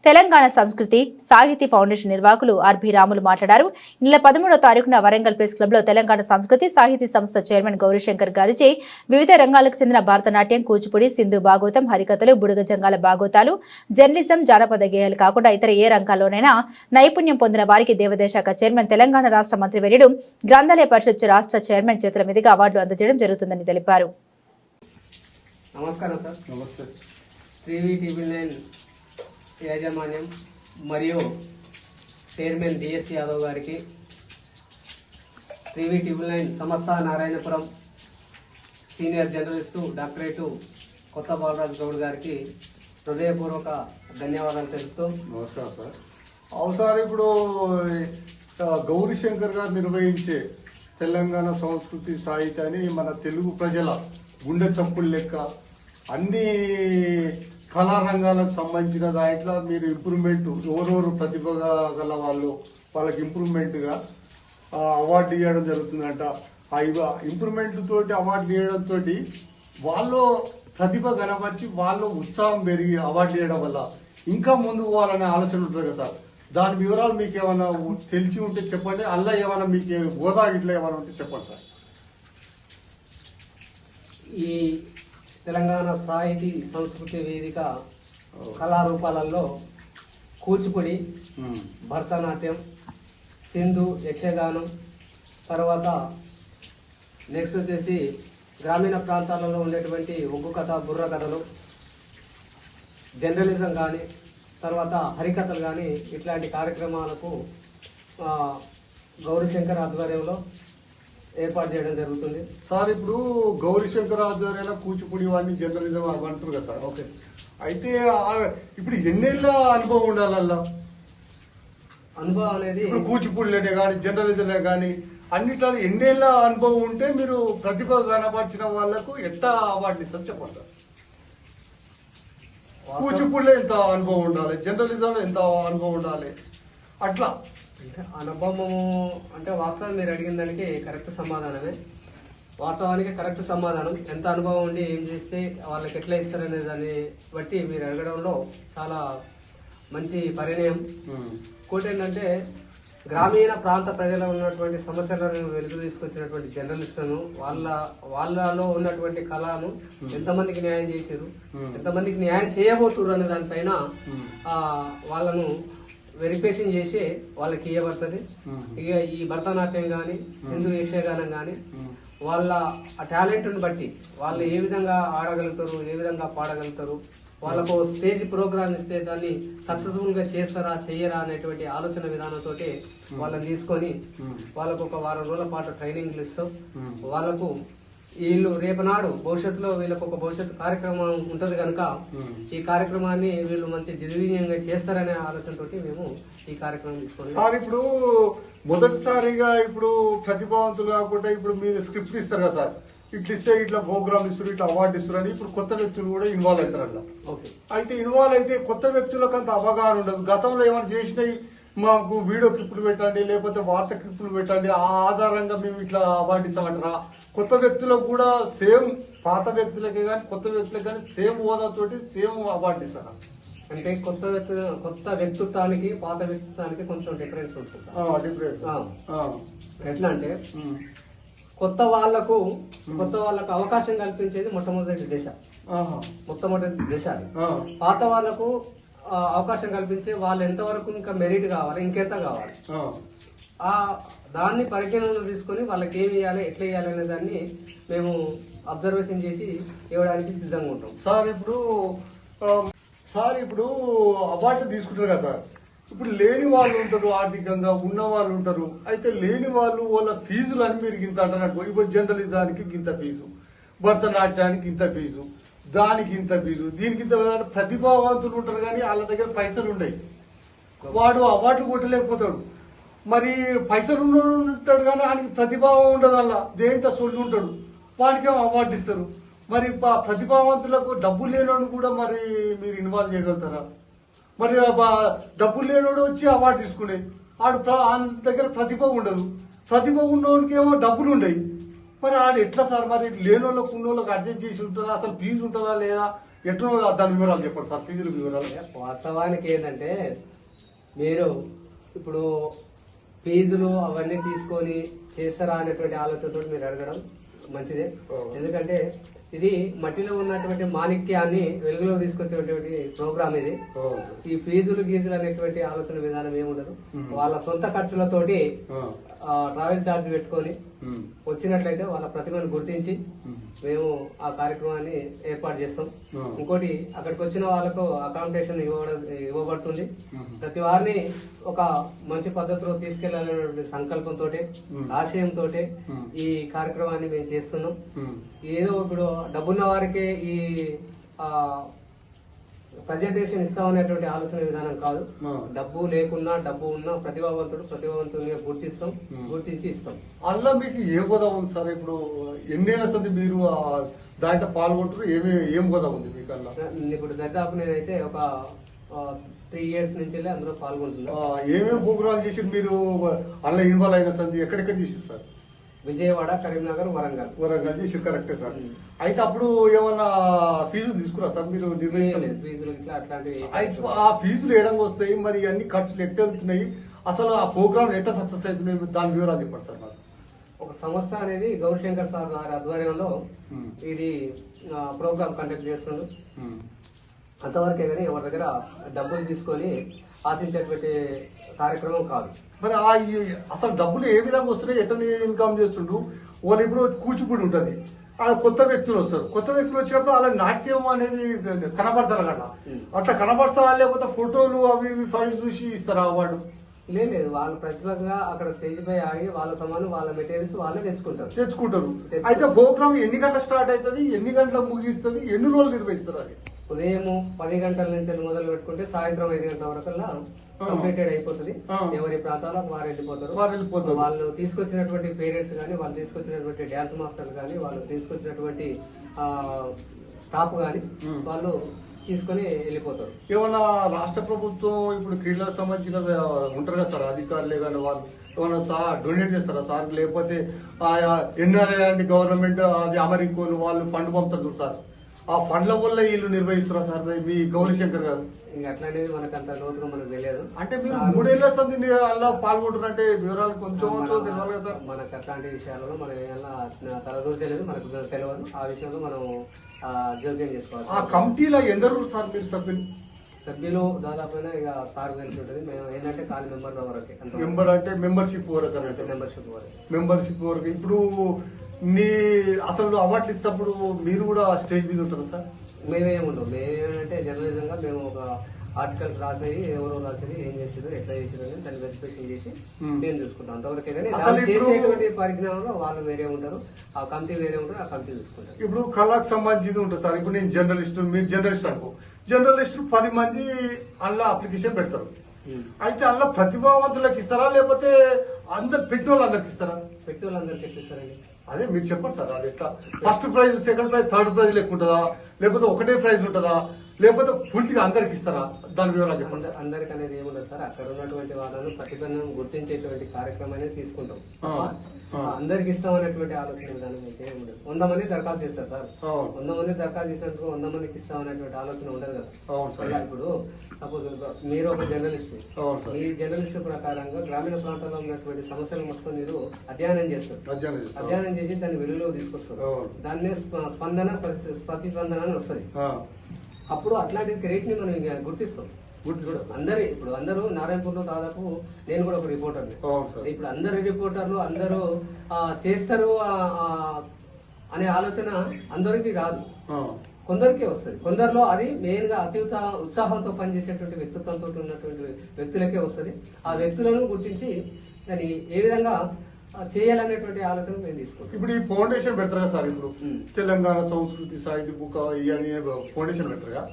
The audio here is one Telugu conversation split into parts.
తెలంగాణ సంస్కృతి సాహితీ ఫౌండేషన్ నిర్వాహకులు ఆర్బి రాములు మాట్లాడారు. నెల 13వ తారీఖున వరంగల్ ప్రెస్ క్లబ్ లో తెలంగాణ సంస్కృతి సాహితీ సంస్థ చైర్మన్ గౌరీశంకర్ గారిచే వివిధ రంగాలకు చెందిన భరతనాట్యం, కూచిపూడి, సింధు భాగవతం, హరికథలు, బుడుగ జంగాల భాగవతాలు, జర్నలిజం, జానపద గేయాలు కాకుండా ఇతర ఏ రంగాల్లోనైనా నైపుణ్యం పొందిన వారికి దేవాదాయ శాఖ చైర్మన్, తెలంగాణ రాష్ట్ర మంత్రివర్యుడు, గ్రంథాలయ పరిషత్ రాష్ట్ర చైర్మన్ చేతుల మీదుగా అవార్డులు అందజేయడం జరుగుతుందని తెలిపారు. నమస్కారం సార్. నమస్తే. టీవీ9 యాజమాన్యం మరియు చైర్మన్ డిఎస్ యాదవ్ గారికి, టీవీ9 సంస్థ నారాయణపురం సీనియర్ జర్నలిస్టు డాక్టరేటు కొత్త బాలరాజు గౌడ్ గారికి హృదయపూర్వక ధన్యవాదాలు తెలుపుతూ. నమస్కారం సార్. అవును సార్, ఇప్పుడు గౌరీశంకర్ గారు నిర్వహించే తెలంగాణ సంస్కృతి సాహిత్యాన్ని మన తెలుగు ప్రజల గుండె చప్పులు లెక్క అన్ని కళారంగాలకు సంబంధించిన దాంట్లో మీరు ఇంప్రూవ్మెంట్ ఎవరెవరు ప్రతిభ గల వాళ్ళకి ఇంప్రూవ్మెంట్గా అవార్డు ఇవ్వడం జరుగుతుందంట. ఆ ఇంప్రూవ్మెంట్ తోటి అవార్డు ఇవ్వడంతో వాళ్ళు ప్రతిభ కనపరిచి వాళ్ళు ఉత్సాహం పెరిగి అవార్డు ఇవ్వడం వల్ల ఇంకా ముందుకు పోవాలనే ఆలోచన ఉంటుంది కదా సార్. దాని వివరాలు మీకు ఏమైనా తెలిసి ఉంటే చెప్పండి. అలా ఏమైనా మీకు హోదా ఇట్లా ఏమైనా ఉంటే చెప్పండి సార్. ఈ తెలంగాణ సాహితీ సంస్కృతి వేదిక కళారూపాలలో కూచిపూడి, భరతనాట్యం, సింధు, యక్షగానం, తర్వాత నెక్స్ట్ వచ్చేసి గ్రామీణ ప్రాంతాలలో ఉండేటువంటి ఒగ్గు కథ, బుర్ర కథలు, జర్నలిజం కానీ, తర్వాత హరికథలు కానీ ఇట్లాంటి కార్యక్రమాలకు గౌరీశంకర్ ఆధ్వర్యంలో ఏర్పాటు చేయడం జరుగుతుంది సార్. ఇప్పుడు గౌరీశంకర్ ఆధ్వర్యంలో కూచిపూడి వాడిని జర్నలిజం అంటారు కదా సార్. ఓకే. అయితే ఇప్పుడు ఎన్నేళ్ళ అనుభవం ఉండాలల్లా? అనుభవం అనేది కూచిపూడిలోనే కానీ జర్నలిజంలో కానీ అన్నిట్లో ఎన్నేళ్ళ అనుభవం ఉంటే మీరు ప్రతిభ కనపరిచిన వాళ్లకు ఎట్లా అవార్డు ఇస్తారు చెప్పండి సార్. కూచిపూడిలో ఎంత అనుభవం ఉండాలి, జర్నలిజంలో ఎంత అనుభవం ఉండాలి, అట్లా అనుభవము అంటే వాస్తవం మీరు అడిగిన దానికి కరెక్ట్ సమాధానమే. వాస్తవానికి కరెక్ట్ సమాధానం. ఎంత అనుభవం ఉండి ఏం చేస్తే వాళ్ళకి ఎట్లా ఇస్తారనే దాన్ని బట్టి మీరు అడగడంలో చాలా మంచి పరిణయం. ఇంకోటి ఏంటంటే గ్రామీణ ప్రాంత ప్రజల్లో ఉన్నటువంటి సమస్యలను వెలుగు తీసుకొచ్చినటువంటి జర్నలిస్టులను వాళ్ళలో ఉన్నటువంటి కళను ఎంతమందికి న్యాయం చేశారు, ఎంతమందికి న్యాయం చేయబోతున్నారు అనే దానిపైన వాళ్ళను వెరిఫికేషన్ చేసి వాళ్ళకి ఇవ్వబడుతుంది. ఇక ఈ భరతనాట్యం కానీ, హిందూ యక్షగానం కానీ వాళ్ళ ఆ టాలెంట్ని బట్టి వాళ్ళు ఏ విధంగా ఆడగలుగుతారు, ఏ విధంగా పాడగలుగుతారు, వాళ్ళకు స్టేజ్ ప్రోగ్రామ్ ఇస్తే దాన్ని సక్సెస్ఫుల్ గా చేస్తారా చెయ్యరా అనేటువంటి ఆలోచన విధానంతో వాళ్ళని తీసుకొని వాళ్ళకు ఒక వారం రోజుల పాటు ట్రైనింగ్లు ఇస్తాం. వాళ్ళకు వీళ్ళు రేపనాడు భవిష్యత్తులో వీళ్ళకు ఒక భవిష్యత్తు కార్యక్రమం ఉంటది కనుక ఈ కార్యక్రమాన్ని వీళ్ళు మంచి దిగ్విజయంగా చేస్తారనే ఆలోచనతో మేము ఈ కార్యక్రమం తీసుకోండి సార్. ఇప్పుడు మొదటిసారిగా ఇప్పుడు ప్రతిభావంతులు కాకుండా ఇప్పుడు మీరు స్క్రిప్ట్ ఇస్తారు కదా సార్, ఇట్లా ఇస్తే ఇట్లా ప్రోగ్రామ్ ఇస్తారు, ఇట్లా అవార్డు ఇస్తారు అని ఇప్పుడు కొత్త వ్యక్తులు కూడా ఇన్వాల్వ్ అవుతారు అట్లా. అయితే ఇన్వాల్వ్ అయితే కొత్త వ్యక్తులకు అంత అవగాహన ఉండదు. గతంలో ఏమైనా చేసినాయి మాకు వీడియో క్లిప్పులు పెట్టండి, లేకపోతే వార్త క్లిప్పులు పెట్టండి, ఆ ఆధారంగా మేము ఇట్లా అవార్డు ఇస్తామంటారా? కొత్త వ్యక్తులకు కూడా సేమ్ పాత వ్యక్తులకే కానీ కొత్త వ్యక్తులకు కానీ సేమ్ హోదాతోటి సేమ్ అవార్డు ఇస్తారా? అంటే కొత్త వ్యక్తిత్వానికి పాత వ్యక్తిత్వానికి కొంచెం డిఫరెన్స్ ఉంటుంది. ఎట్లా అంటే కొత్త వాళ్ళకు అవకాశం కల్పించేది మొట్టమొదటి దశ. పాత వాళ్ళకు అవకాశం కల్పించి వాళ్ళు ఎంతవరకు ఇంకా మెరిట్ కావాలి, ఇంకెంత కావాలి, దాన్ని పరిగణనలో తీసుకొని వాళ్ళకి ఏమి ఇవ్వాలి, ఎట్లా ఇవ్వాలి అనే దాన్ని మేము అబ్జర్వేషన్ చేసి ఇవ్వడానికి సిద్ధంగా ఉంటాం. సార్ ఇప్పుడు అవార్డు తీసుకుంటారు కదా సార్, ఇప్పుడు లేని వాళ్ళు ఉంటారు, ఆర్థికంగా ఉన్న వాళ్ళు ఉంటారు. అయితే లేని వాళ్ళు వాళ్ళ ఫీజులు అని మీరు ఇంత అంటున్నట్టు, ఇప్పుడు జర్నలిజానికి ఇంత ఫీజు, భరతనాట్యానికి ఇంత ఫీజు, దానికి ఇంత ఫీజు, దీనికి ఇంత ప్రతిభావంతులు ఉంటారు కానీ వాళ్ళ దగ్గర పైసలు ఉన్నాయి. వాడు అవార్డు కొట్టలేకపోతాడు. మరి పైసలు ఉంటాడు కానీ ఆయనకి ప్రతిభావం ఉండదు. అలా దేంట్లో సొల్లు ఉంటాడు, వాడికేమో అవార్డు ఇస్తారు. మరి ప్రతిభావంతులకు డబ్బులు లేనోడు కూడా మరి మీరు ఇన్వాల్వ్ చేయగలుగుతారా? మరి డబ్బులు లేనోడు వచ్చి అవార్డు తీసుకునే ఆయన దగ్గర ప్రతిభ ఉండదు. ప్రతిభ ఉన్నోడికి ఏమో డబ్బులు ఉండవు. మరి ఆడు ఎట్లా సార్? మరి లేనోళ్ళకు ఉన్నోళ్ళకి అడ్జస్ట్ చేసి ఉంటుందా? అసలు ఫీజు ఉంటుందా లేదా? ఎట్లా దాని వివరాలు చెప్పండి సార్, ఫీజుల వివరాలు. వాస్తవానికి ఏంటంటే మీరు ఇప్పుడు ఫీజులు అవన్నీ తీసుకొని చేస్తారా అనేటువంటి ఆలోచనతో మీరు అడగడం మంచిదే. ఎందుకంటే ఇది మట్టిలో ఉన్నటువంటి మాణిక్యాన్ని వెలుగులో తీసుకొచ్చేటువంటి ప్రోగ్రామ్ ఇది. ఈ ఫీజులు గీజులు అనేటువంటి ఆలోచన విధానం ఏముండదు. వాళ్ళ సొంత ఖర్చులతోటి ట్రావెల్ ఛార్జ్ పెట్టుకొని వచ్చినట్లయితే వాళ్ళ ప్రతిభను గుర్తించి మేము ఆ కార్యక్రమాన్ని ఏర్పాటు చేస్తాం. ఇంకోటి అక్కడికి వచ్చిన వాళ్ళకు అకామిడేషన్ ఇవ్వబడుతుంది. ప్రతి వారిని ఒక మంచి పద్ధతిలో తీసుకెళ్లాలనే సంకల్పంతో ఆశయంతో ఈ కార్యక్రమాన్ని మేము చేస్తున్నాం. ఏదో ఇప్పుడు డబ్బున్న వారికే ఈ ప్రజెంటేషన్ ఇస్తామనేటువంటి ఆలోచన విధానం కాదు. డబ్బు లేకున్నా డబ్బు ఉన్నా ప్రతిభావంతునిగా గుర్తించి ఇస్తాం. అలా మీకు ఏ హోదా ఉంది సార్? ఇప్పుడు ఎన్నేళ్ళ సంది మీరు దాంట్లో పాల్గొంటారు, ఏం హోదా ఉంది మీకు? అలా ఇప్పుడు దాదాపు నేనైతే ఒక 3 years నుంచి అందులో పాల్గొంటున్నాను. ఏమేమి ప్రోగ్రామ్ చేసి మీరు అలా ఇన్వాల్వ్ అయిన సంది ఎక్కడెక్కడ చేసారు సార్? విజయవాడ, కరీంనగర్, వరంగల్ చేసి కరెక్టే సార్. అయితే అప్పుడు ఏమన్నా ఫీజులు తీసుకురా సార్ మీరు? ఫీజులు ఇట్లా అట్లాంటివి ఆ ఫీజులు వేయడానికి వస్తాయి, మరి అన్ని ఖర్చులు ఎట్లా వెళ్తున్నాయి, అసలు ఆ ప్రోగ్రామ్ ఎట్లా సక్సెస్ అవుతున్నాయి, దాని వివరాలు చెప్పండి సార్ నాకు. ఒక సంస్థ అనేది గౌరీశంకర్ సార్ గారి ఆధ్వర్యంలో ఇది ప్రోగ్రామ్ కండక్ట్ చేస్తుంది. అంతవరకే కానీ ఎవరి దగ్గర డబ్బులు తీసుకొని ఆశించేటువంటి కార్యక్రమం కాదు. మరి అసలు డబ్బులు ఏ విధంగా వస్తున్నాయి, ఎట్లా ఇన్కమ్ చేస్తుండ్రు? వాళ్ళు ఇప్పుడు కూచిపూడి ఉంటుంది, కొత్త వ్యక్తులు వస్తారు. కొత్త వ్యక్తులు వచ్చినప్పుడు అలా నాట్యం అనేది కనపడతారు కదా, అట్లా కనపడతారా లేకపోతే ఫోటోలు అవి ఫైల్స్ చూసి ఇస్తారా అవార్డు? లేదు, వాళ్ళు ప్రతిభగా అక్కడ స్టేజ్ పై ఆడి వాళ్ళ సమానం వాళ్ళ మెటీరియల్స్ వాళ్ళే తెచ్చుకుంటారు. అయితే ప్రోగ్రామ్ ఎన్ని గంటలకు స్టార్ట్ అవుతుంది, ఎన్ని గంటలకు ముగిస్తుంది, ఎన్ని రోజులు నిర్వహిస్తారు? అది ఉదయం 10 గంటల నుంచి మొదలు పెట్టుకుంటే సాయంత్రం 5 గంటల వరకు కంప్లీటెడ్ అయిపోతుంది. ఎవరి ప్రాంతాలకు వారు వెళ్ళిపోతారు. వాళ్ళు తీసుకొచ్చినటువంటి పేరెంట్స్ కానీ, వాళ్ళు తీసుకొచ్చినటువంటి డ్యాన్స్ మాస్టర్లు కానీ, వాళ్ళు తీసుకొచ్చినటువంటి స్టాఫ్ కానీ వాళ్ళు తీసుకొని వెళ్ళిపోతారు. ఏమన్నా రాష్ట్ర ప్రభుత్వం ఇప్పుడు క్రీడలకు సంబంధించిన ఉంటారు కదా సార్ అధికారులే కానీ, వాళ్ళు ఏమన్నా డొనేట్ చేస్తారా సార్? లేకపోతే ఎన్ఆర్ఐ అంటే గవర్నమెంట్ అది అమెరికోలు వాళ్ళు ఫండ్ పంపుతారు సార్, ఆ ఫండ్ల వల్ల వీళ్ళు నిర్వహిస్తున్నారు సార్ మీ గౌరీశంకర్ గారు? ఇంకా అట్లాంటిది మనకు అంత లోతుగా మనకు తెలియదు. అంటే మీరు 3 ఏళ్ల సంది అలా పాల్గొంటున్నారంటే వివరాలు కొంచెం తెలియాలి కదా సార్. మనకు అట్లాంటి విషయాలలో మనం తలదూరు తెలియదు, మనకు తెలియదు. ఆ విషయంలో మనం జోక్యం చేసుకోవాలి. ఆ కమిటీలో ఎందరు సార్ మీరు సభ్యులు? దాదాపు ఇక సార్ తెలిసి ఉంటుంది. మేము ఏంటంటే ఖాళీ మెంబర్ల వరకే. మెంబర్ అంటే మెంబర్షిప్ వరకు అన్నట్టు. మెంబర్షిప్ వరకు. ఇప్పుడు అసలు అవార్డులు ఇచ్చినప్పుడు మీరు కూడా స్టేజ్ మీద ఉంటారు సార్? మేమేముండవు. మేమేమంటే జర్నలిజంగా మేము ఒక ఆర్టికల్స్ రాసేది, ఎవరో రాసేది, ఏం చేసేది, ఎట్లా చేసేది అని దాన్ని వెరిఫికేషన్ చేసి మేము చూసుకుంటాం. అంతవరకే కానీ చేసేటువంటి పరిజ్ఞానంలో వాళ్ళు వేరే ఉంటారు, ఆ కమిటీ వేరే ఉంటారు, ఆ కమిటీ చూసుకుంటారు. ఇప్పుడు కళకు సంబంధించి ఉంటుంది సార్. ఇప్పుడు నేను జర్నలిస్ట్, మీరు జర్నలిస్ట్ అనుకో, జర్నలిస్టులు 10 మంది అందులో అప్లికేషన్ పెడతారు. అయితే అందులో ప్రతిభావంతులకు ఇస్తారా లేకపోతే అందరు పెట్టిన వాళ్ళందరికి ఇస్తారా? పెట్టిన వాళ్ళందరికి ఎట్లిస్తారండి? అదే మీరు చెప్పండి సార్. అది ఎట్లా first prize, second prize, third prize లెక్క ఉంటుందా, లేకపోతే ఒకటే ప్రైజ్ ఉంటుందా, లేకపోతే పూర్తిగా అందరికి ఇస్తారా? దాని వివరాలు చెప్పండి. అందరికి అనేది ఏముండదు సార్. అక్కడ ఉన్నటువంటి వాళ్ళను ప్రతిభను గుర్తించేటువంటి కార్యక్రమాన్ని తీసుకుంటాం. అందరికి ఇస్తాం అనేటువంటి ఆలోచన విధానం అయితే ఉండదు. 100 మంది దరఖాస్తు చేస్తారు సార్. 100 మంది దరఖాస్తు చేసినందుకు 100 మందికి ఇస్తాం అనేటువంటి ఆలోచన ఉండదు కదా. ఇప్పుడు సపోజ్ మీరు ఒక జర్నలిస్ట్, ఈ జర్నలిస్ట్ ప్రకారంగా గ్రామీణ ప్రాంతాల్లో ఉన్నటువంటి సమస్యలు మొత్తం మీరు అధ్యయనం చేస్తారు. అధ్యయనం చేసి దాన్ని వెలుగులోకి తీసుకొస్తారు. దాన్ని స్పందన ప్రతిస్పందన అని వస్తుంది. అప్పుడు అట్లాంటి రేట్ ని మనం గుర్తిస్తాం. ఇప్పుడు అందరూ నారాయణపూర్లో దాదాపు నేను కూడా ఒక రిపోర్టర్ని. ఇప్పుడు అందరు రిపోర్టర్లు అందరూ చేస్తారు అనే ఆలోచన అందరికీ రాదు, కొందరికే వస్తుంది. కొందరిలో అది మెయిన్ గా అతి ఉత్సాహంతో పనిచేసేటువంటి వ్యక్తిత్వంతో ఉన్నటువంటి వ్యక్తులకే వస్తుంది. ఆ వ్యక్తులను గుర్తించి దాన్ని ఏ విధంగా చేయాలనేటువంటి ఆలోచన మేము తీసుకుంటాం. ఇప్పుడు ఈ ఫౌండేషన్ పెడతారు కదా సార్, ఇప్పుడు తెలంగాణ సంస్కృతి సాహిత్య బుక్ ఇవన్నీ ఫౌండేషన్ పెడతారుగా.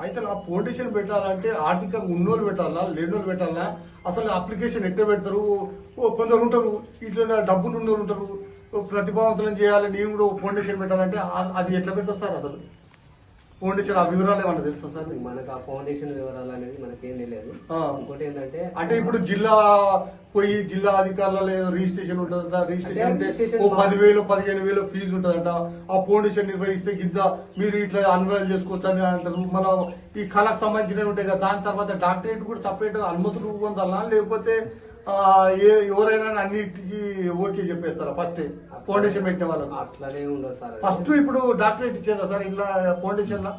అయితే ఆ ఫౌండేషన్ పెట్టాలంటే ఆర్థికంగా ఉన్నోళ్ళు పెట్టాలా, లేనోళ్ళు పెట్టాలా? అసలు అప్లికేషన్ ఎట్లా పెడతారు? కొందరు ఉంటారు ఇట్లా డబ్బులు ఉన్నోళ్ళు ఉంటారు, ప్రతిభావంతులను చేయాలి, నేను కూడా ఫౌండేషన్ పెట్టాలంటే అది ఎట్లా పెడతారు సార్? అసలు ఫౌండేషన్ ఆ వివరాలు ఏమన్నా తెలుసా సార్? మనకు ఆ ఫౌండేషన్ వివరాలు అనేది మనకేం తెలియదు. ఇంకోటి ఏంటంటే అంటే ఇప్పుడు జిల్లా పోయి జిల్లా అధికారుల రిజిస్ట్రేషన్ ఉంటుందంట. రిజిస్ట్రేషన్ అంటే రిజిస్ట్రేషన్ 10,000 15,000 ఫీజు ఉంటుందంట. ఆ ఫౌండేషన్ నిర్వహిస్తే గిద్ద మీరు ఇట్లా అన్వయాలు చేసుకోవచ్చు అని అంటారు. మళ్ళీ ఈ కళకు సంబంధించినవి ఉంటాయి కదా, దాని తర్వాత డాక్టరేట్ కూడా సపరేట్ అనుమతులు పొందాలా, లేకపోతే ఎవరైనా అన్నిటికీ ఓకే చెప్పేస్తారా ఫస్ట్ ఫౌండేషన్ పెట్టిన వాళ్ళకి? అట్లానే ఉండదు సార్. ఫస్ట్ ఇప్పుడు డాక్టరేట్ ఇచ్చేదా సార్ ఇలా ఫౌండేషన్ లో?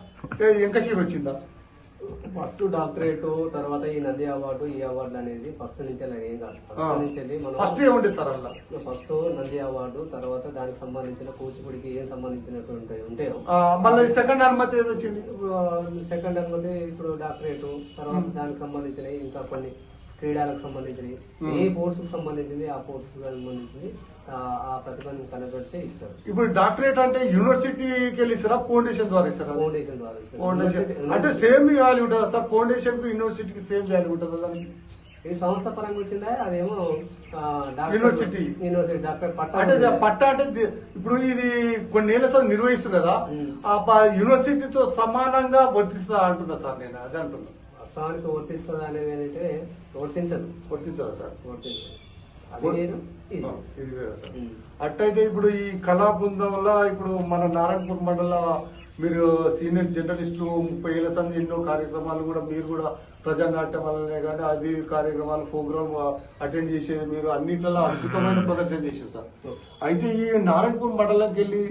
ఎంకషీర్ వచ్చిందా? ఫస్ట్ డాక్టరేట్, తర్వాత ఈ నంది అవార్డు, ఈ అవార్డు అనేది ఫస్ట్ నుంచి అలా ఏం కాదు. ఫస్ట్ నుంచి వెళ్ళి మనం ఫస్ట్ ఏముంటుంది సార్ అలా? ఫస్ట్ నంది అవార్డు, తర్వాత దానికి సంబంధించిన కూచిపూడికి ఏం సంబంధించినటువంటి ఉంటాయో మళ్ళీ సెకండ్ అనుమతి ఏది వచ్చింది? సెకండ్ అనుమతి ఇప్పుడు డాక్టరేట్, తర్వాత దానికి సంబంధించినవి ఇంకా కొన్ని క్రీడలకు సంబంధించినవి, ఏ కోర్సుకు సంబంధించింది ఆ కోర్సుకు సంబంధించింది ఆ ప్రతిభను కనబడితే ఇస్తారు. ఇప్పుడు డాక్టరేట్ అంటే యూనివర్సిటీకి వెళ్ళి ఇస్తారా, ఫౌండేషన్ ద్వారా ఇస్తారా? ఫౌండేషన్ ద్వారా ఫౌండేషన్ అంటే సేమ్ వాల్యూ ఉంటుందా సార్? ఫౌండేషన్ కు యూనివర్సిటీకి సేమ్ వాల్యూ ఉంటుందా దానికి? ఈ సంస్థ పరంగా వచ్చిందా అదేమో యూనివర్సిటీ డాక్టర్ పట్టా అంటే పట్టా అంటే ఇప్పుడు ఇది కొన్ని ఏళ్ళ సార్ నిర్వహిస్తుంది కదా, ఆ యూనివర్సిటీతో సమానంగా వర్తిస్తుందా అంటున్నా సార్ నేను అదే అంటున్నా. వాస్తవానికి వర్తిస్తుంది అనేది ఏంటంటే వర్తించదా సార్? వర్తించదు. అది వేరు, ఇది ఇది వేరే సార్. అట్టయితే ఇప్పుడు ఈ కళా బృందంలో ఇప్పుడు మన నారాయణపూర్ మండల మీరు సీనియర్ జర్నలిస్టులు 30 ఏళ్ల సంది ఎన్నో కార్యక్రమాలు కూడా మీరు కూడా ప్రజానాట్యం వల్లనే కానీ అవి కార్యక్రమాలు ప్రోగ్రామ్ అటెండ్ చేసేది మీరు అన్నిట్లలో అద్భుతమైన ప్రదర్శన చేశారు సార్. అయితే ఈ నారాయణపూర్ మండలంకి వెళ్ళి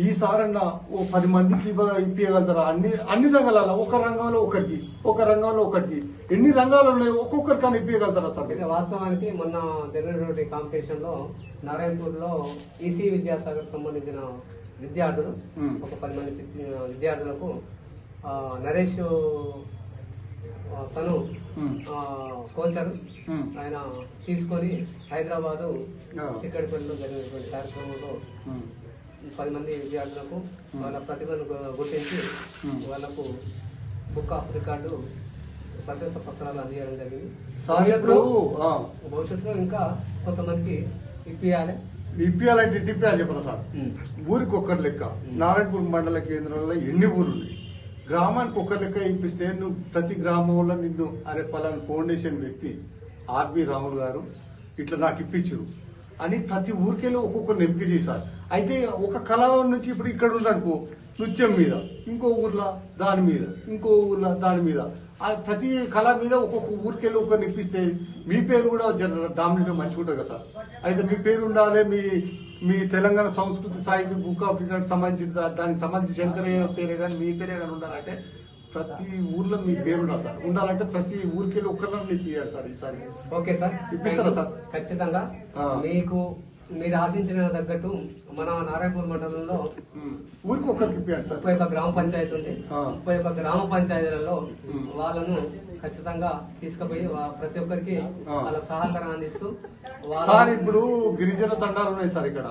ఈసారన్నా ఓ 10 మందికి ఇప్పించగలుగుతారా? అన్ని రంగాలలో ఒక రంగంలో ఒకరికి ఎన్ని రంగాలు ఉన్నాయి ఒక్కొక్కరికన్నా ఇప్పించగలుగుతారా సార్? అయితే వాస్తవానికి మొన్న జరిగినటువంటి కాంపిటీషన్ లో నారాయణపూర్ లో ఈసీ విద్యాసాగర్ సంబంధించిన విద్యార్థులు ఒక 10 మంది విద్యార్థులకు నరేష్ తను కోచర్ ఆయన తీసుకొని హైదరాబాదు చిక్కడిపల్లిలో జరిగినటువంటి కార్యక్రమంలో 10 మంది విద్యార్థులకు వాళ్ళ ప్రతిభను గుర్తించి వాళ్లకు బుక్ ఆఫ్ రికార్డు ప్రశంస పత్రాలు అందజేయడం జరిగింది. భవిష్యత్తులో ఇంకా కొంతమందికి ఇప్పియాలంటే చెప్పరా సార్? ఊరికి ఒక్కరు లెక్క నారాయణపూర్ మండల కేంద్రంలో ఎన్ని ఊరు ఉన్నాయి, గ్రామానికి ఒక్కరు లెక్క ఇప్పిస్తే నువ్వు ప్రతి గ్రామంలో నిన్ను అరే పలానా ఫౌండేషన్ వ్యక్తి ఆర్బి రాములు గారు ఇట్లా నాకు ఇప్పించు అని ప్రతి ఊరికెళ్ళి ఒక్కొక్కరిని ఎంపిక చేశారు. అయితే ఒక కళ నుంచి ఇప్పుడు ఇక్కడ ఉందనుకో నృత్యం మీద, ఇంకో ఊర్లో దాని మీద, ఇంకో ఊర్లో దాని మీద, ప్రతి కళ మీద ఒక్కొక్క ఊరికెళ్ళి ఒకరిని ఇప్పిస్తే మీ పేరు కూడా డామినేట్ మంచిగా ఉంటుంది కదా సార్. అయితే మీ పేరు ఉండాలి, మీ తెలంగాణ సంస్కృతి సాహిత్య బుక్ ఆఫ్ రికార్డ్ సంబంధించిన దానికి సంబంధించి శంకరయ్య పేరే కానీ మీ పేరే కానీ ఉండాలంటే ప్రతి ఊర్లో మీ పేరు ఉండాలి సార్. ఉండాలంటే ప్రతి ఊరికి వెళ్ళి ఒక్కరిని ఇప్పియాలి సార్ ఈసారి. ఓకే సార్, ఇప్పిస్తారా సార్? ఖచ్చితంగా మీకు మీరు ఆశించిన తగ్గట్టు మన నారాయణపూర్ మండలంలో ఊరికి ఒక్కరికి ఇప్పియాలి సార్. 31 గ్రామ పంచాయతీ ఉంది. 31 గ్రామ పంచాయతీలలో వాళ్ళను ఖచ్చితంగా తీసుకుపోయి ప్రతి ఒక్కరికి వాళ్ళ సహకారం అందిస్తూ సార్ ఇప్పుడు గిరిజన తండాలు ఉన్నాయి సార్ ఇక్కడ.